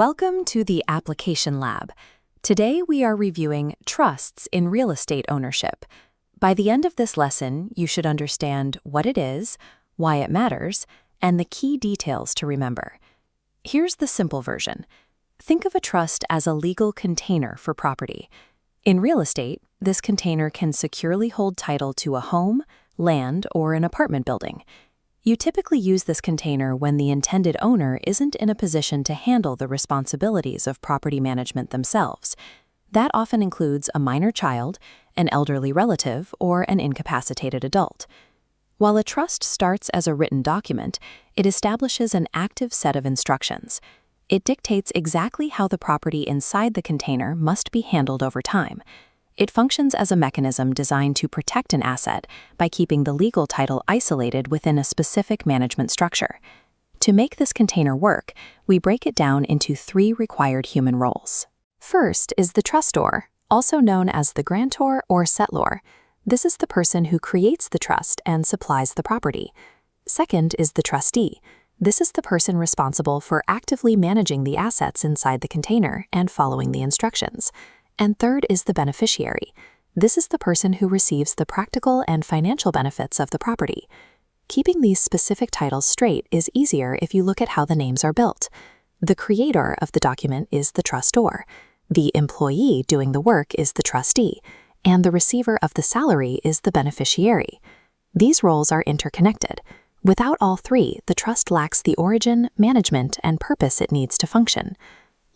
Welcome to the Application Lab. Today we are reviewing trusts in real estate ownership. By the end of this lesson, you should understand what it is, why it matters, and the key details to remember. Here's the simple version. Think of a trust as a legal container for property. In real estate, this container can securely hold title to a home, land, or an apartment building. You typically use this container when the intended owner isn't in a position to handle the responsibilities of property management themselves. That often includes a minor child, an elderly relative, or an incapacitated adult. While a trust starts as a written document, it establishes an active set of instructions. It dictates exactly how the property inside the container must be handled over time. It functions as a mechanism designed to protect an asset by keeping the legal title isolated within a specific management structure. To make this container work, we break it down into 3 required human roles. First is the trustor, also known as the grantor or settlor. This is the person who creates the trust and supplies the property. Second is the trustee. This is the person responsible for actively managing the assets inside the container and following the instructions. And third is the beneficiary. This is the person who receives the practical and financial benefits of the property. Keeping these specific titles straight is easier if you look at how the names are built. The creator of the document is the trustor. The employee doing the work is the trustee. And the receiver of the salary is the beneficiary. These roles are interconnected. Without all 3, the trust lacks the origin, management, and purpose it needs to function.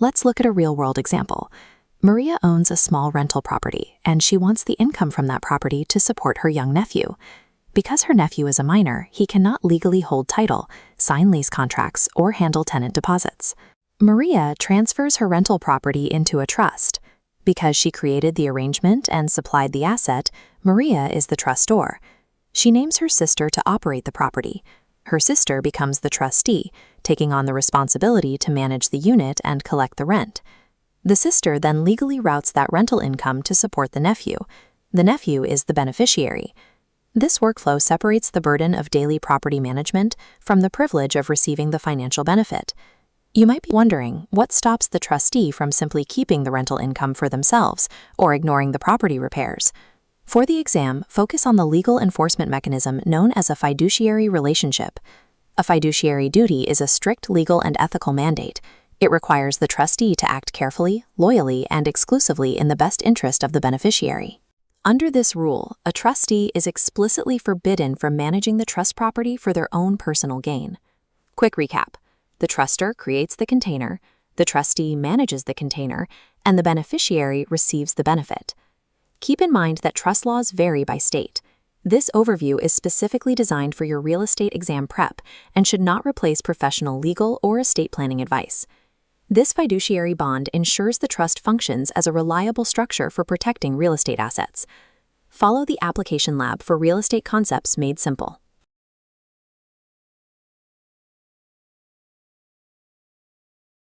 Let's look at a real-world example. Maria owns a small rental property, and she wants the income from that property to support her young nephew. Because her nephew is a minor, he cannot legally hold title, sign lease contracts, or handle tenant deposits. Maria transfers her rental property into a trust. Because she created the arrangement and supplied the asset, Maria is the trustor. She names her sister to operate the property. Her sister becomes the trustee, taking on the responsibility to manage the unit and collect the rent. The sister then legally routes that rental income to support the nephew. The nephew is the beneficiary. This workflow separates the burden of daily property management from the privilege of receiving the financial benefit. You might be wondering what stops the trustee from simply keeping the rental income for themselves or ignoring the property repairs. For the exam, focus on the legal enforcement mechanism known as a fiduciary relationship. A fiduciary duty is a strict legal and ethical mandate. It requires the trustee to act carefully, loyally, and exclusively in the best interest of the beneficiary. Under this rule, a trustee is explicitly forbidden from managing the trust property for their own personal gain. Quick recap. The trustor creates the container, the trustee manages the container, and the beneficiary receives the benefit. Keep in mind that trust laws vary by state. This overview is specifically designed for your real estate exam prep and should not replace professional legal or estate planning advice. This fiduciary bond ensures the trust functions as a reliable structure for protecting real estate assets. Follow the Application Lab for real estate concepts made simple.